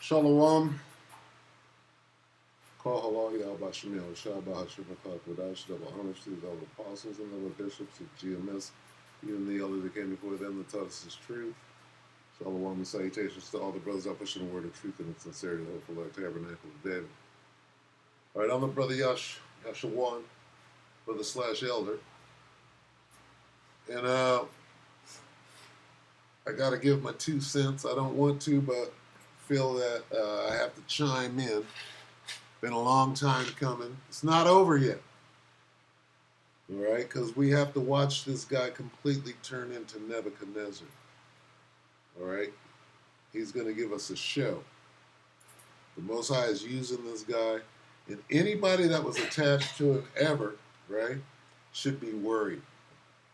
Shalom. Call halal Yahweh Shemel, Shabbat Hashem Kodash, double honors to all the apostles and all the bishops of GMS, even the elders that came before them that taught us his truth. Shalom and salutations to all the brothers out pushing the word of truth and its sincerity, hopeful like tabernacle of David. All right, I'm the brother Yashawan, brother / elder. And I got to give my 2 cents. I don't want to, but feel that I have to chime in. Been a long time coming. It's not over yet. All right, because we have to watch this guy completely turn into Nebuchadnezzar. All right, he's going to give us a show. The Most High is using this guy, and anybody that was attached to him ever, right, should be worried,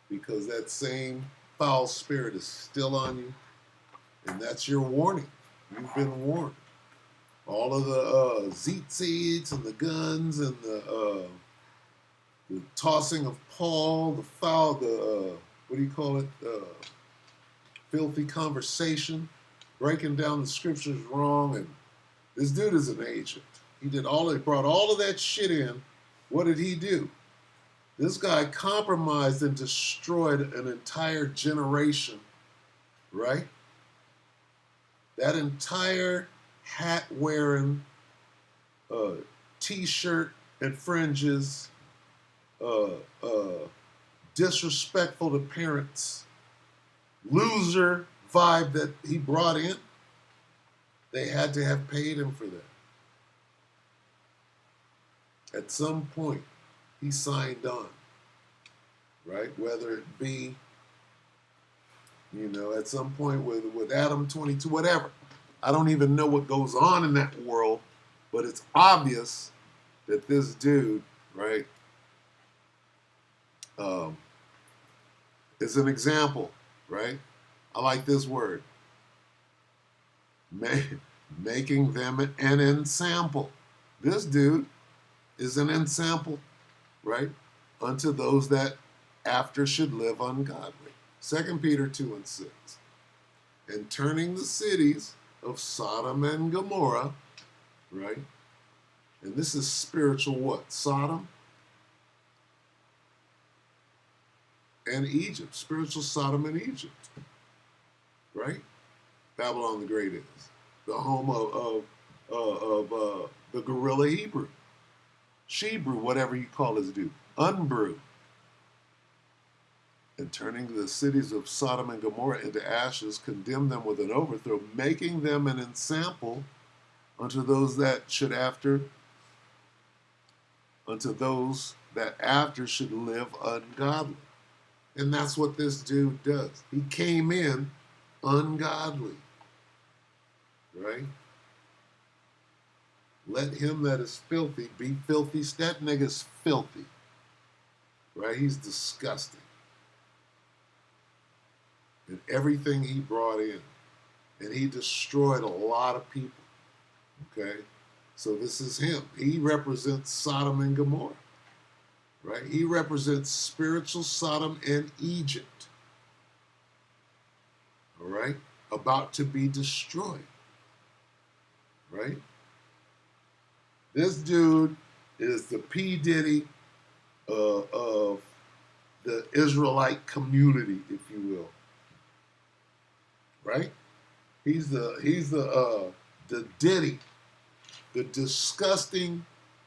because that same foul spirit is still on you, and that's your warning. You've been warned. All of the zeet and the guns and the tossing of Paul, the foul, what do you call it? Filthy conversation, breaking down the scriptures wrong. And this dude is an agent. He brought all of that shit in. What did he do? This guy compromised and destroyed an entire generation, right? That entire hat-wearing, T-shirt and fringes, disrespectful to parents, loser vibe that he brought in, they had to have paid him for that. At some point, he signed on, right? Whether it be, at some point with Adam 22, whatever. I don't even know what goes on in that world, but it's obvious that this dude, right, is an example, right? I like this word. Making them an ensample. This dude is an ensample, right, unto those that after should live ungodly. 2 Peter 2:6. And turning the cities of Sodom and Gomorrah, right? And this is spiritual what? Sodom and Egypt. Spiritual Sodom and Egypt, right? Babylon the Great is the home of the gorilla Hebrew, Shebrew, whatever you call this dude, Unbrew. And turning the cities of Sodom and Gomorrah into ashes, condemn them with an overthrow, making them an ensample unto those that after should live ungodly. And that's what this dude does. He came in ungodly, right? Let him that is filthy be filthy. That nigga's filthy, right? He's disgusting. And everything he brought in. And he destroyed a lot of people. Okay? So this is him. He represents Sodom and Gomorrah. Right? He represents spiritual Sodom and Egypt. All right? About to be destroyed. Right? This dude is the P. Diddy of the Israelite community, if you will. Right? He's the Diddy, the disgusting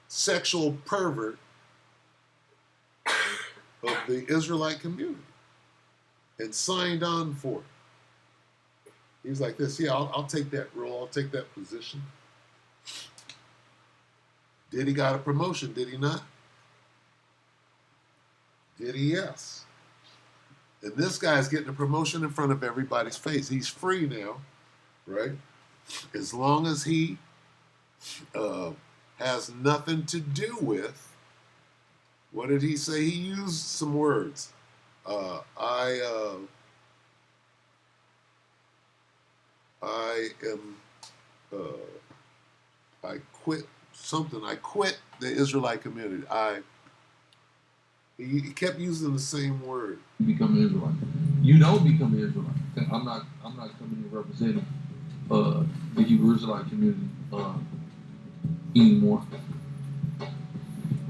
sexual pervert of the Israelite community, and signed on for it. He's like this, yeah, I'll take that role, I'll take that position. Diddy got a promotion, did he not? Did he? Yes. And this guy's getting a promotion in front of everybody's face. He's free now, right? As long as he has nothing to do with, what did he say? He used some words. I quit something. I quit the Israelite community. He kept using the same word. You become an Israelite. You don't become an Israelite. I'm not coming here representing the Hebrew Israelite community anymore.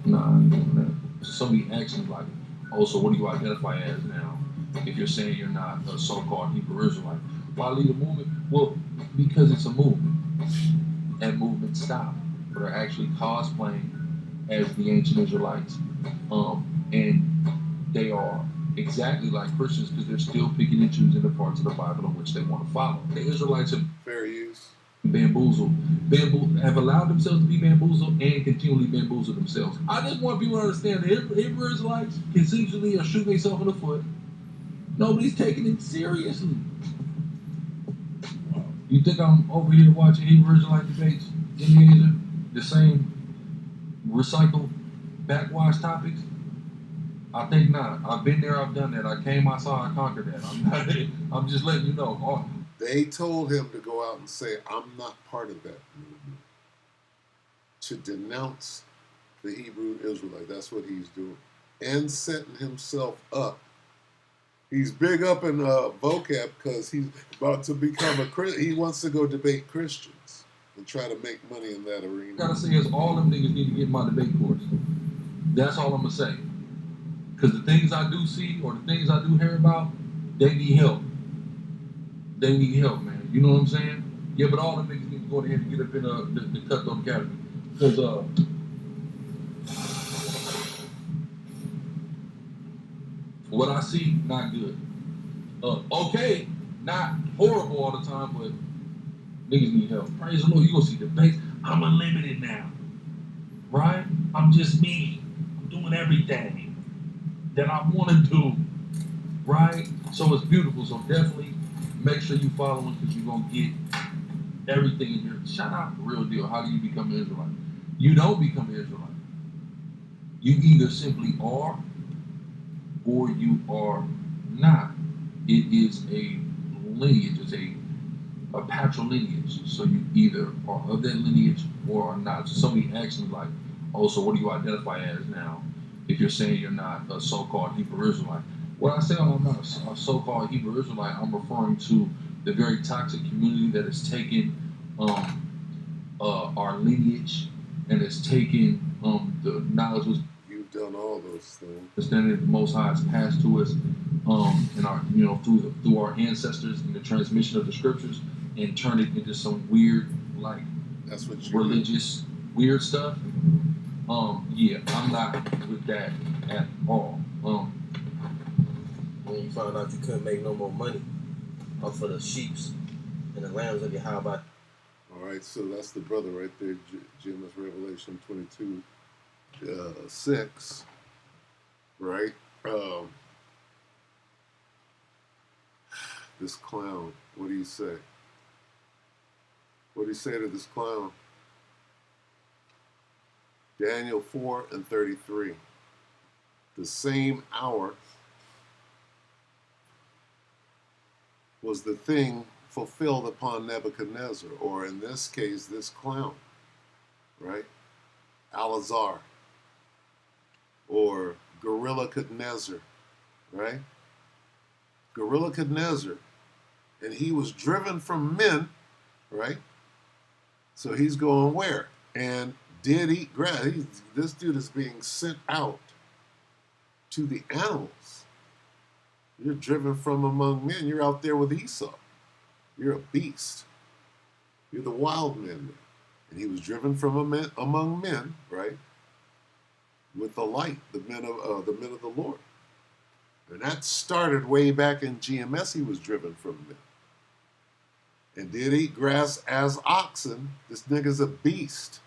Nah, I ain't doing that. So somebody asked me like, oh, so what do you identify as now? If you're saying you're not a so-called Hebrew Israelite, why lead a movement? Well, because it's a movement, and movements stop. But are actually cosplaying as the ancient Israelites, and they are exactly like Christians because they're still picking and choosing the parts of the Bible in which they want to follow. The Israelites have fair use. Bamboozled, have allowed themselves to be bamboozled and continually bamboozle themselves. I just want people to understand that Hebrew Israelites conceptually are shooting themselves in the foot. Nobody's taking it seriously. You think I'm over here watching Hebrew Israelite debates in Asia? The same recycled, backwash topics? I think not. I've been there, I've done that. I came, I saw, I conquered that. I'm just letting you know. They told him to go out and say, I'm not part of that movement. To denounce the Hebrew Israelite. That's what he's doing. And setting himself up. He's big up in vocab because he's about to become a Christian. He wants to go debate Christians and try to make money in that arena. I gotta say is all them niggas need to get in my debate course. That's all I'm gonna say. Because the things I do see or the things I do hear about, they need help. They need help, man. You know what I'm saying? Yeah, but all them niggas need to go ahead and get up in the Cutthroat Academy. Because what I see, not good. Okay, not horrible all the time, but niggas need help. Praise the Lord, you gonna see debates. I'm unlimited now, right? I'm just me. I'm doing everything that I want to do, right? So it's beautiful. So definitely make sure you follow us because you're gonna get everything in here. Shout out the real deal. How do you become an Israelite? You don't become an Israelite. You either simply are or you are not. It is a lineage. It's a patrilineage. So you either are of that lineage or are not. So somebody asked me like, oh, so what do you identify as now? If you're saying you're not a so-called Hebrew Israelite. When I say I'm not a so-called Hebrew Israelite, I'm referring to the very toxic community that has taken our lineage and has taken the knowledge was You've done all those things. understanding the Most High has passed to us, in our through our ancestors in the transmission of the scriptures, and turned it into some weird like that's what you religious weird stuff. Yeah, I'm not with that at all. When you found out you couldn't make no more money off of the sheeps and the lambs of your how about? All right, so that's the brother right there, Jim. Is Revelation 22, 6, right? This clown. What do you say? What do you say to this clown? Daniel 4 and 33. The same hour was the thing fulfilled upon Nebuchadnezzar, or in this case, this clown, right? Alazar, or Girl-Rilla-Chadnezzer, right? Girl-Rilla-Chadnezzer, and he was driven from men, right? So he's going where? And did eat grass. This dude is being sent out to the animals. You're driven from among men. You're out there with Esau. You're a beast. You're the wild man. And he was driven from among men, right? With the light, the men of the Lord. And that started way back in GMS. He was driven from men. And did eat grass as oxen. This nigga's a beast.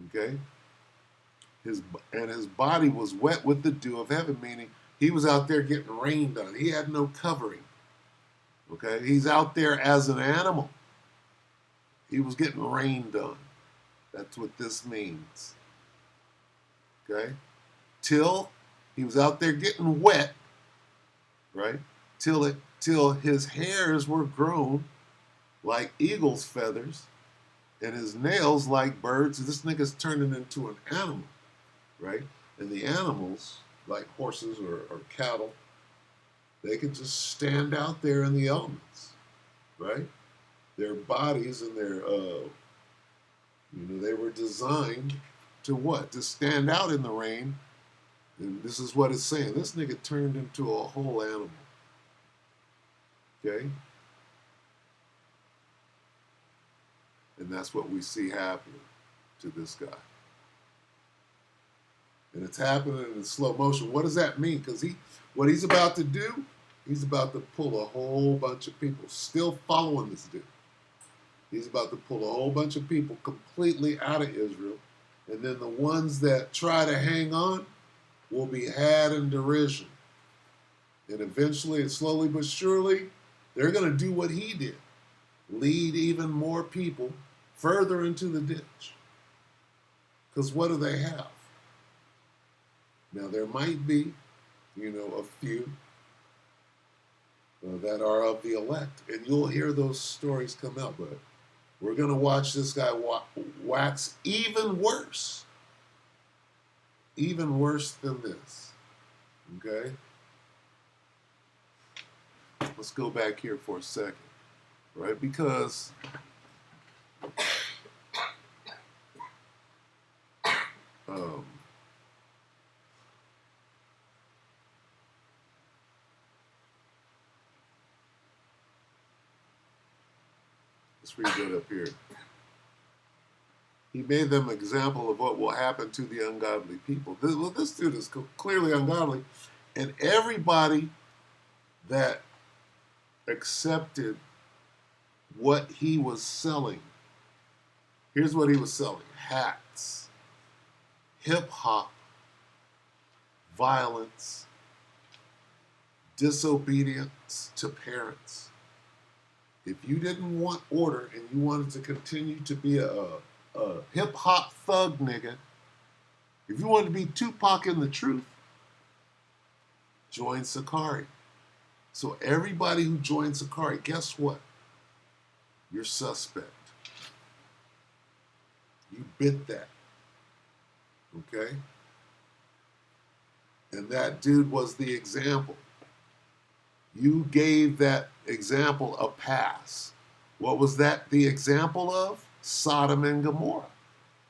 Okay? His body was wet with the dew of heaven, meaning he was out there getting rained on. He had no covering. Okay? He's out there as an animal. He was getting rained on. That's what this means. Okay? Till he was out there getting wet, right? Till his hairs were grown like eagle's feathers and his nails like birds. This nigga's turning into an animal, right? And the animals, like horses or cattle, they can just stand out there in the elements, right? Their bodies and their, they were designed to what? To stand out in the rain. And this is what it's saying. This nigga turned into a whole animal. Okay? And that's what we see happening to this guy. And it's happening in slow motion. What does that mean? Because what he's about to do, he's about to pull a whole bunch of people still following this dude. He's about to pull a whole bunch of people completely out of Israel. And then the ones that try to hang on will be had in derision. And eventually, and slowly but surely, they're going to do what he did. Lead even more people further into the ditch. Because what do they have? Now, there might be, a few that are of the elect. And you'll hear those stories come out. But we're going to watch this guy wax even worse. Even worse than this. Okay? Let's go back here for a second. Right? Because let's read that up here. He made them an example of what will happen to the ungodly people. This dude is clearly ungodly. And everybody that accepted what he was selling, here's what he was selling: hats, hip-hop, violence, disobedience to parents. If you didn't want order and you wanted to continue to be a hip-hop thug nigga, if you wanted to be Tupac in the truth, join Sakari. So everybody who joined Sakari, guess what? You're suspect. You bit that. Okay? And that dude was the example. You gave that example a pass. What was that the example of? Sodom and Gomorrah.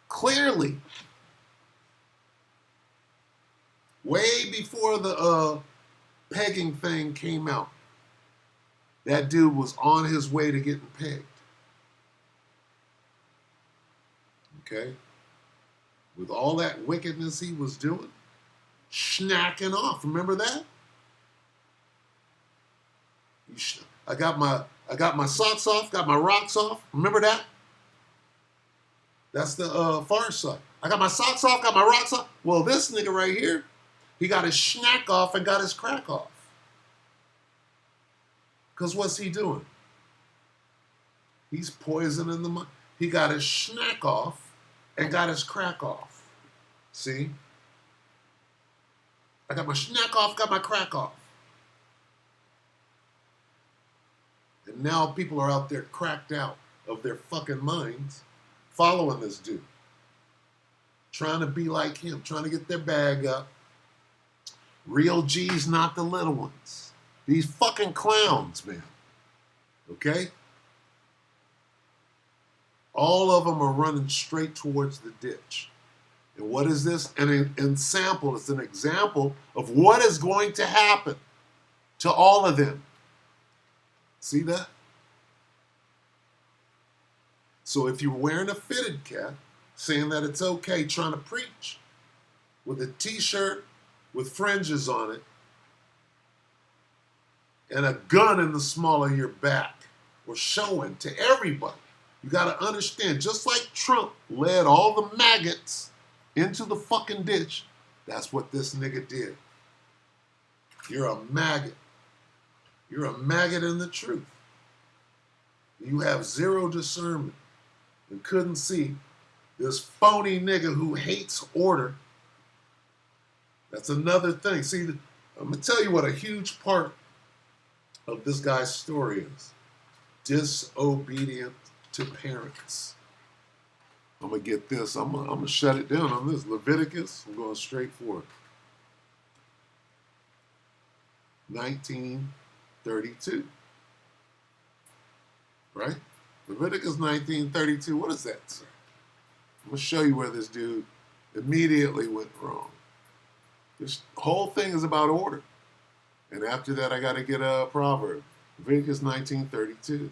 Clearly. Way before the pegging thing came out, that dude was on his way to getting pegged. Okay? With all that wickedness he was doing, snacking off. Remember that? I got my socks off, got my rocks off. Remember that? That's the far side. I got my socks off, got my rocks off. Well, this nigga right here, he got his snack off and got his crack off. Because what's he doing? He's poisoning the mind. He got his snack off and got his crack off. See? I got my snack off, got my crack off. And now people are out there cracked out of their fucking minds following this dude. Trying to be like him, trying to get their bag up. Real G's, not the little ones. These fucking clowns, man. Okay? All of them are running straight towards the ditch. And what is this? An example. It's an example of what is going to happen to all of them. See that? So if you're wearing a fitted cap, saying that it's okay, trying to preach with a t-shirt with fringes on it and a gun in the small of your back, or showing to everybody, you got to understand, just like Trump led all the maggots into the fucking ditch, that's what this nigga did. You're a maggot. You're a maggot in the truth. You have zero discernment and couldn't see this phony nigga who hates order. That's another thing. See, I'm going to tell you what a huge part of this guy's story is. Disobedient to parents. I'm going to get this. I'm going to shut it down on this. Leviticus, I'm going straight for it. 1932. Right? Leviticus 19:32. What does that say? I'm going to show you where this dude immediately went wrong. This whole thing is about order. And after that, I got to get a proverb. Leviticus 19:32.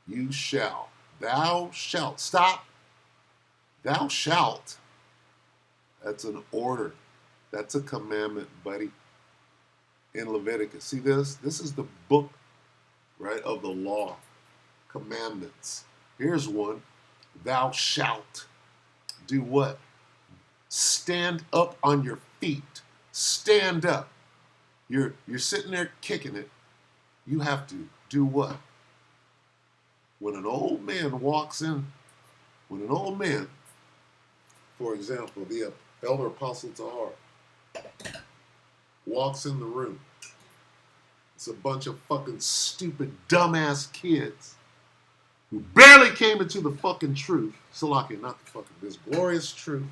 You shall. Thou shalt. Stop. Thou shalt. That's an order. That's a commandment, buddy. In Leviticus. See this? This is the book, right, of the law. Commandments. Here's one. Thou shalt. Do what? Stand up on your feet. Stand up. You're sitting there kicking it. You have to do what? When an old man walks in, when an old man, for example, the elder apostle Tahar, walks in the room, it's a bunch of fucking stupid, dumbass kids who barely came into the fucking truth. Salakia, not the fucking, this glorious truth.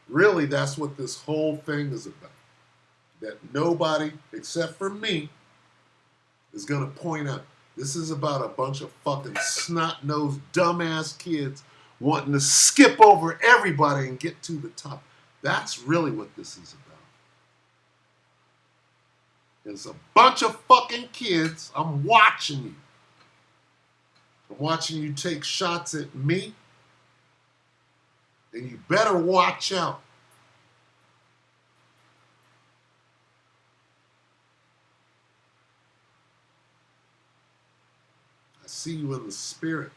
Really, that's what this whole thing is about. That nobody, except for me, is going to point out. This is about a bunch of fucking snot-nosed, dumbass kids wanting to skip over everybody and get to the top. That's really what this is about. It's a bunch of fucking kids. I'm watching you. I'm watching you take shots at me. And you better watch out. I see you in the spirit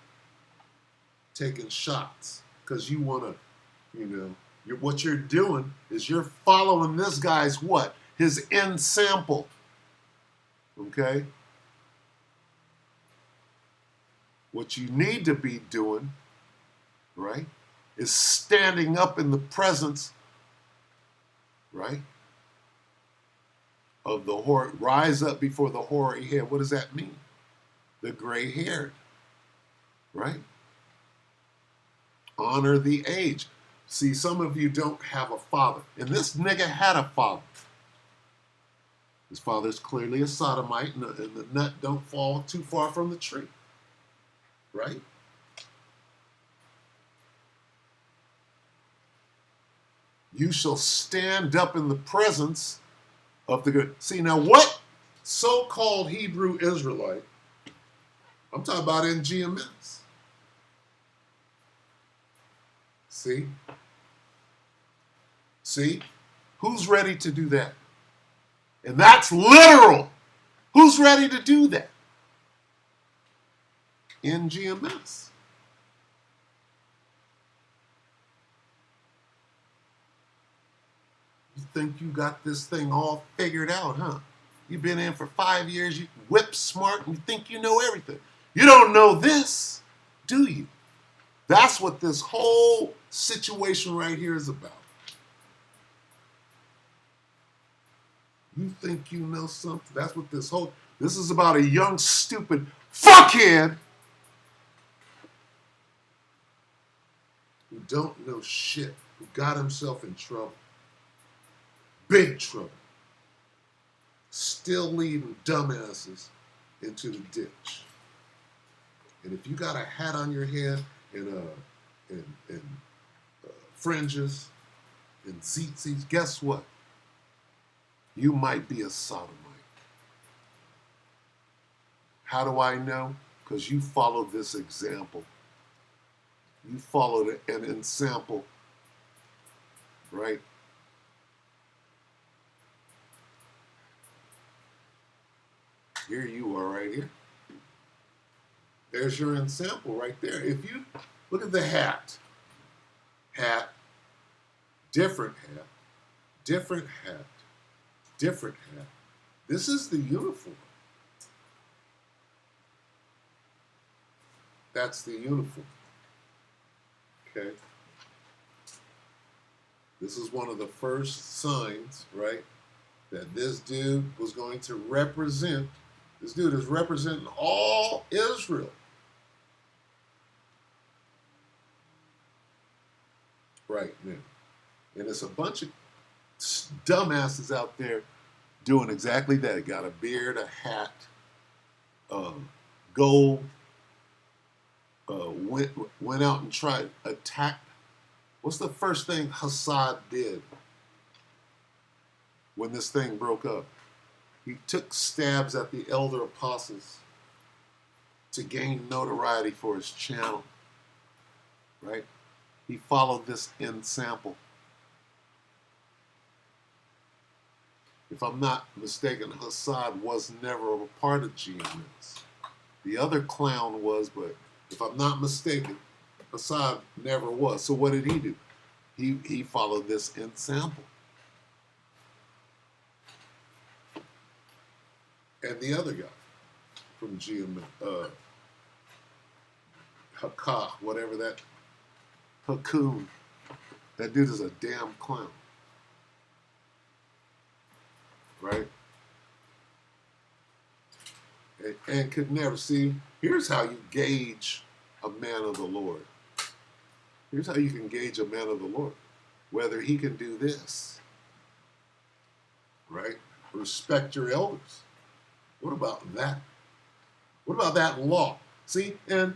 taking shots because you want to, what you're doing is you're following this guy's what? His end sample. Okay? What you need to be doing, right, is standing up in the presence, right, of the rise up before the hoary head. What does that mean? The gray haired, right? Honor the age. See, some of you don't have a father. And this nigga had a father. His father's clearly a sodomite, and the nut don't fall too far from the tree, right? You shall stand up in the presence of the good. See, now what so-called Hebrew Israelite, I'm talking about in GMS. See? See? Who's ready to do that? And that's literal. Who's ready to do that? In GMS. You think you got this thing all figured out, huh? You've been in for 5 years, you whip smart, and you think you know everything. You don't know this, do you? That's what this whole situation right here is about. You think you know something? That's what this is about a young, stupid fuckhead who don't know shit, who got himself in trouble. Big trouble. Still leading dumbasses into the ditch. And if you got a hat on your head and fringes and tzitzis, guess what? You might be a sodomite. How do I know? Because you followed this example. You followed an example, right? Here you are right here. There's your example right there. If you look at the hat, different hat, different hat, different hat. This is the uniform. That's the uniform. Okay? This is one of the first signs, right, that this dude was going to represent. This dude is representing all Israel. right now. And it's a bunch of dumbasses out there doing exactly that. Got a beard, a hat, gold, went out and tried attack. What's the first thing Hassad did when this thing broke up? He took stabs at the elder apostles to gain notoriety for his channel, right? He followed this ensample. If I'm not mistaken, Hassad was never a part of GMS. The other clown was, but if I'm not mistaken, Hassad never was. So what did he do? He followed this ensample. And the other guy from GMS, Hakah, whatever that, Hakoon, that dude is a damn clown. Right? And could never see. Here's how you gauge a man of the Lord. Here's how you can gauge a man of the Lord. Whether he can do this. Right? Respect your elders. What about that? What about that law? See, and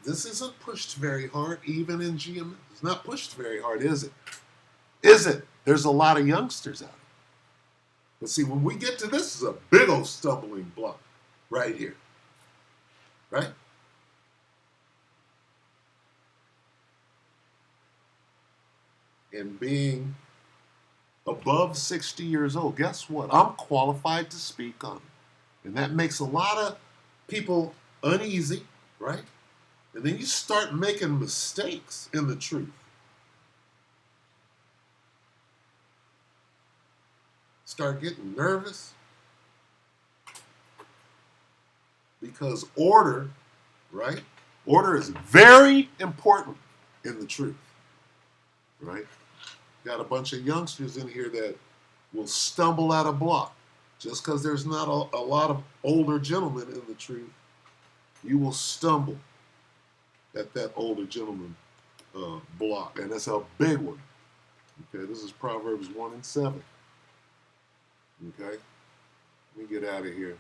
this isn't pushed very hard, even in GMS. It's not pushed very hard, is it? Is it? There's a lot of youngsters out here. But see, when we get to this is a big old stumbling block right here. Right? And being above 60 years old, guess what? I'm qualified to speak on it. And that makes a lot of people uneasy, right? And then you start making mistakes in the truth. Start getting nervous because order, right? Order is very important in the truth, right? Got a bunch of youngsters in here that will stumble out of block. Just because there's not a lot of older gentlemen in the truth, you will stumble at that older gentleman block. And that's a big one. Okay, this is Proverbs 1 and 7. Okay, let me get out of here.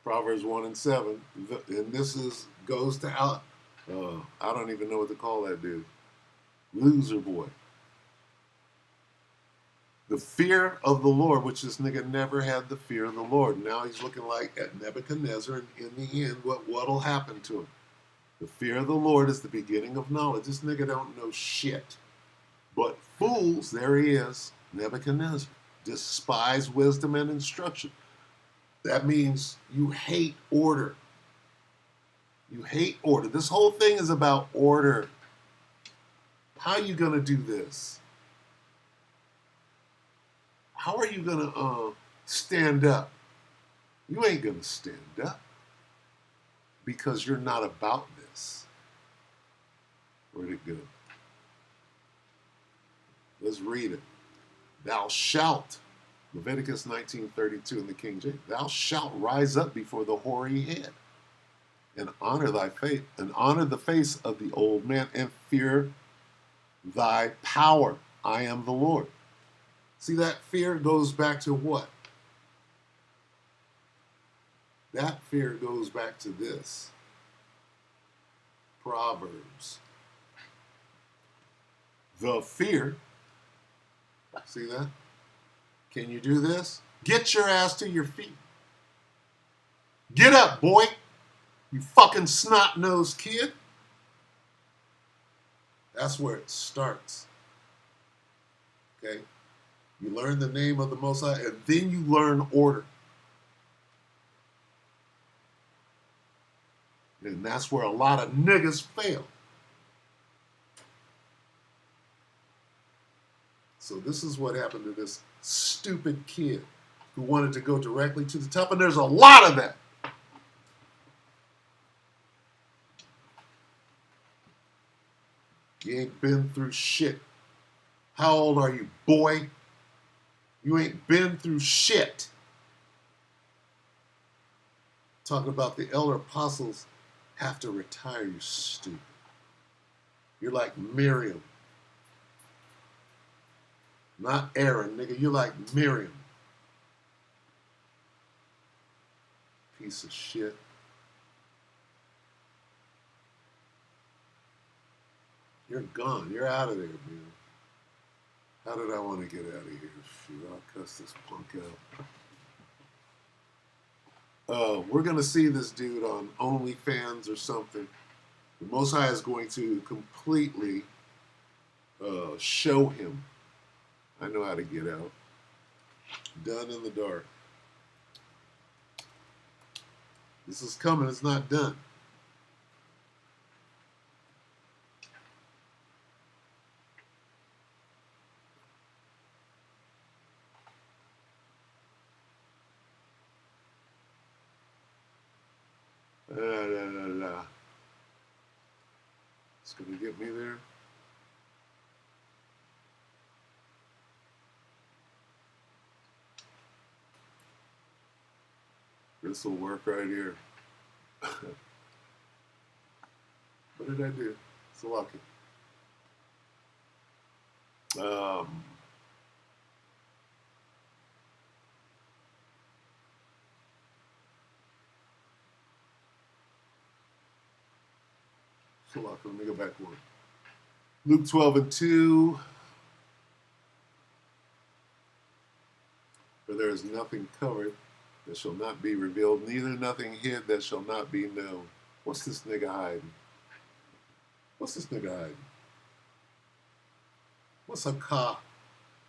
Proverbs 1 and 7. And this goes to out. I don't even know what to call that dude. Loser boy. The fear of the Lord, which this nigga never had the fear of the Lord. Now he's looking like at Nebuchadnezzar, and in the end, what'll happen to him? The fear of the Lord is the beginning of knowledge. This nigga don't know shit. But fools, there he is, Nebuchadnezzar, despise wisdom and instruction. That means you hate order. You hate order. This whole thing is about order. How are you going to do this? How are you going to stand up? You ain't going to stand up because you're not about this. Where'd it go? Let's read it. Thou shalt, Leviticus 19:32 in the King James, thou shalt rise up before the hoary head and honor thy faith and honor the face of the old man and fear thy power. I am the Lord. See, that fear goes back to what? That fear goes back to this. Proverbs. The fear. See that? Can you do this? Get your ass to your feet. Get up, boy. You fucking snot-nosed kid. That's where it starts. Okay? You learn the name of the Most High, and then you learn order. And that's where a lot of niggas fail. So this is what happened to this stupid kid who wanted to go directly to the top, and there's a lot of that. You ain't been through shit. How old are you, boy? You ain't been through shit. Talking about the elder apostles have to retire, you stupid. You're like Miriam. Not Aaron, nigga. You're like Miriam. Piece of shit. You're gone. You're out of there, man. How did I want to get out of here? Shoot, I'll cuss this punk out. We're going to see this dude on OnlyFans or something. The Most High is going to completely show him. I know how to get out. Done in the dark. This is coming. It's not done. It's going to get me there. This will work right here. What did I do? So lucky. So lucky. Let me go back one. Luke 12:2. For there is nothing covered that shall not be revealed, neither nothing hid that shall not be known. What's this nigga hiding? What's this nigga hiding? What's a car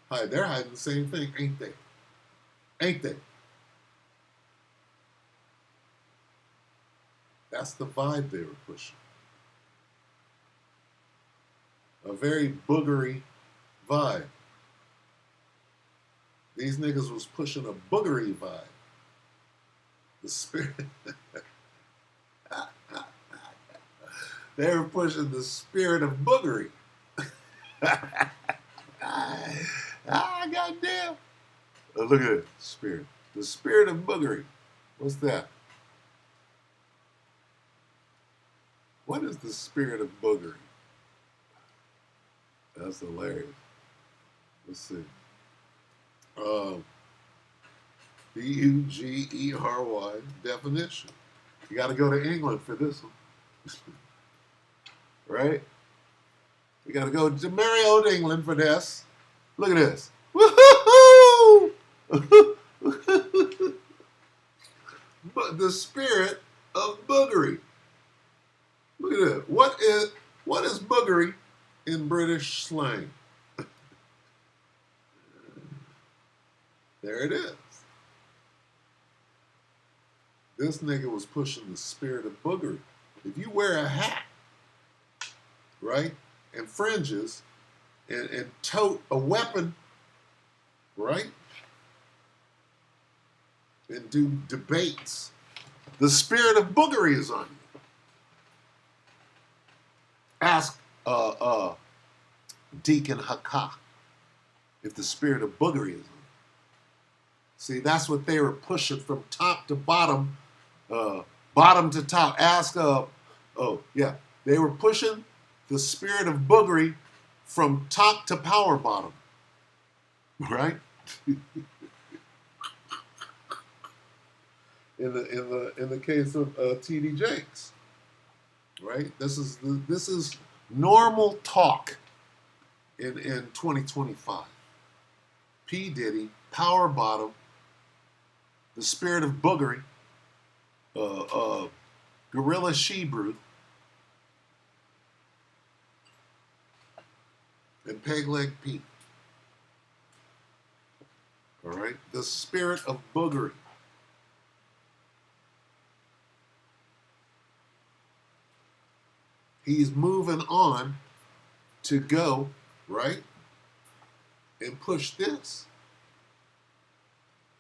hiding? They're hiding the same thing, ain't they? Ain't they? That's the vibe they were pushing. A very boogery vibe. These niggas was pushing a boogery vibe. The spirit. They were pushing the spirit of boogery. Goddamn. Oh, look at it. Spirit. The spirit of boogery. What's that? What is the spirit of boogery? That's hilarious. Let's see. B-U-G-E-R-Y definition. You got to go to England for this one. Right? You got to go to merry old England for this. Look at this. Woo-hoo-hoo! But the spirit of boogery. Look at that. What is boogery in British slang? There it is. This nigga was pushing the spirit of boogery. If you wear a hat, right, and fringes, and tote a weapon, right, and do debates, the spirit of boogery is on you. Ask Deacon Hakah if the spirit of boogery is on you. See, that's what they were pushing from top to bottom, bottom to top. Ask, they were pushing the spirit of boogery from top to power bottom, right? in the case of T.D. Jakes, right? This is normal talk in 2025. P. Diddy, power bottom, the spirit of boogery, Gorilla Shebrew, and Peg Leg Pete. All right? The spirit of boogery. He's moving on to go, right, and push this.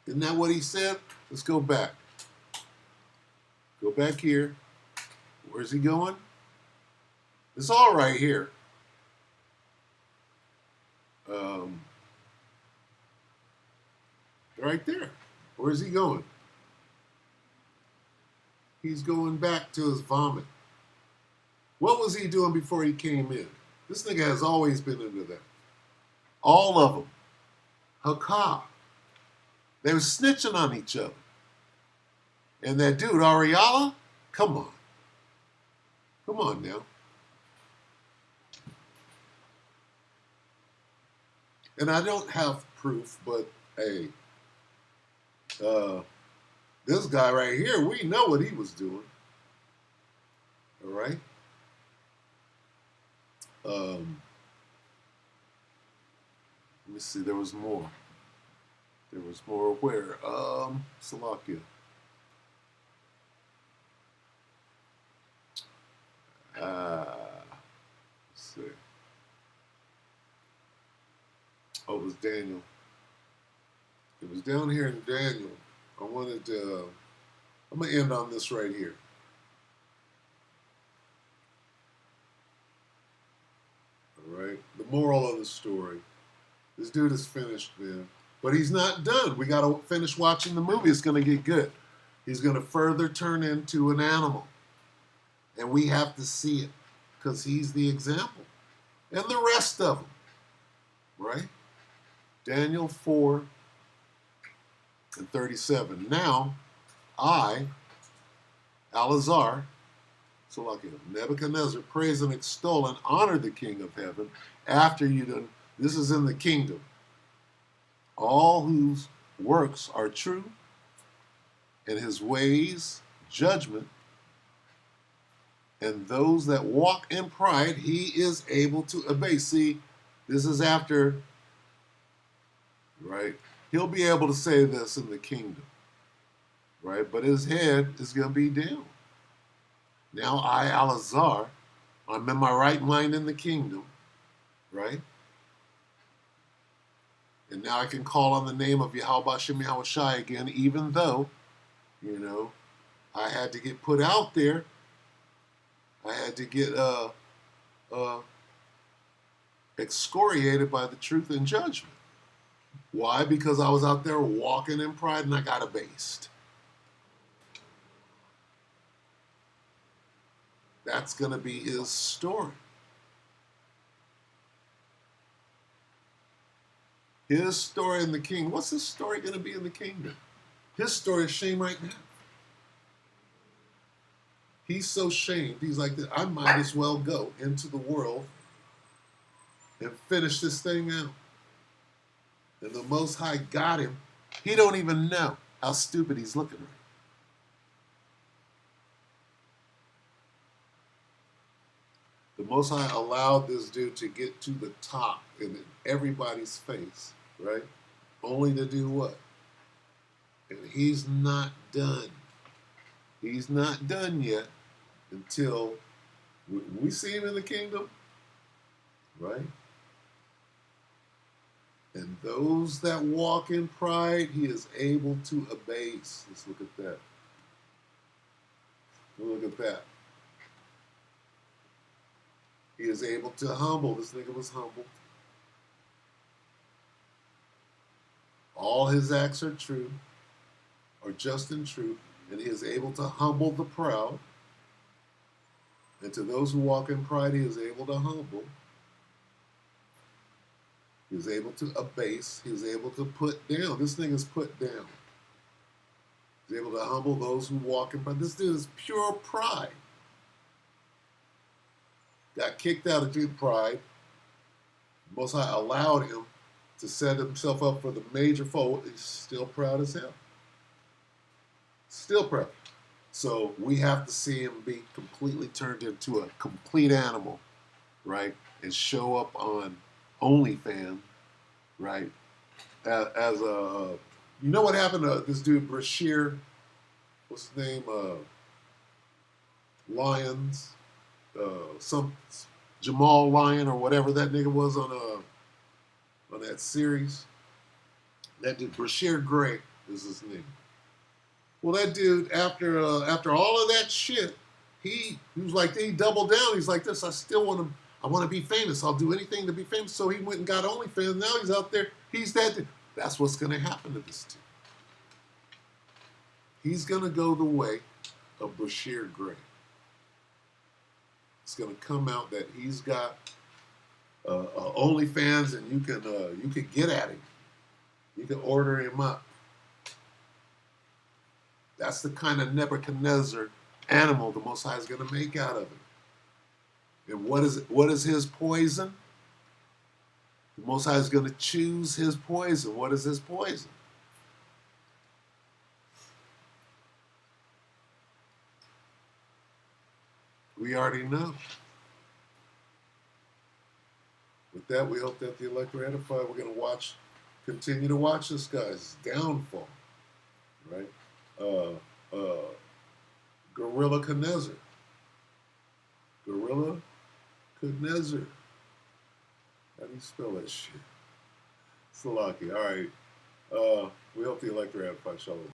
Isn't that what he said? Let's go back. Go back here. Where's he going? It's all right here. Right there. Where's he going? He's going back to his vomit. What was he doing before he came in? This nigga has always been into that. All of them. Hakah. They were snitching on each other. And that dude, Ariala, come on. Come on now. And I don't have proof, but hey, this guy right here, we know what he was doing. All right? Let me see, there was more. There was more where? Salakia. Let's see. Oh, it was Daniel. It was down here in Daniel. I wanted to, I'm going to end on this right here. All right. The moral of the story. This dude is finished, man. But he's not done. We got to finish watching the movie. It's going to get good. He's going to further turn into an animal. And we have to see it because he's the example. And the rest of them. Right? Daniel 4:37. Now, I, Alazar, so like Nebuchadnezzar, praise and extol and honor the King of heaven after you done. This is in the kingdom. All whose works are true and his ways judgment, and those that walk in pride he is able to obey. See, this is after, right? He'll be able to say this in the kingdom, right? But his head is going to be down. Now I, Alazar, I'm in my right mind in the kingdom, right? And now I can call on the name of Yahweh Bashem Yahweh Shai again, even though, you know, I had to get put out there. I had to get excoriated by the truth and judgment. Why? Because I was out there walking in pride and I got abased. That's going to be his story. His story in the kingdom. What's his story going to be in the kingdom? His story is shame right now. He's so shamed. He's like, I might as well go into the world and finish this thing out. And the Most High got him. He don't even know how stupid he's looking right. The Most High allowed this dude to get to the top in everybody's face, right? Only to do what? And he's not done. He's not done yet until we see him in the kingdom, right? And those that walk in pride, he is able to abase. Let's look at that. Look at that. He is able to humble. This nigga was humble. All his acts are true, are just and true, and he is able to humble the proud. And to those who walk in pride, he is able to humble. He is able to abase. He is able to put down. This thing is put down. He's able to humble those who walk in pride. This dude is pure pride. Got kicked out of due pride. Most High allowed him to set himself up for the major fall. He's still proud as hell. Still proud. So we have to see him be completely turned into a complete animal, right? And show up on OnlyFans, right? As a, you know what happened to this dude Bashir? What's his name? Lyons, some Jamal Lyon or whatever that nigga was on that series. That dude Bashir Gray is his name. Well, that dude, after all of that shit, he was like, he doubled down. He's like this. I want to be famous. I'll do anything to be famous. So he went and got OnlyFans. Now he's out there. He's that dude. That's what's going to happen to this dude. He's going to go the way of Bashir Gray. It's going to come out that he's got OnlyFans, and you can get at him. You can order him up. That's the kind of Nebuchadnezzar animal the Most High is going to make out of him. And what is his poison? The Most High is going to choose his poison. What is his poison? We already know. With that, we hope that the elect are edified. We're going to continue to watch this guy's downfall, right? Girl-Rilla-Chadnezzer. Girl-Rilla-Chadnezzer. How do you spell that shit? Salaki. All right. We hope the elect are edified. Shalom.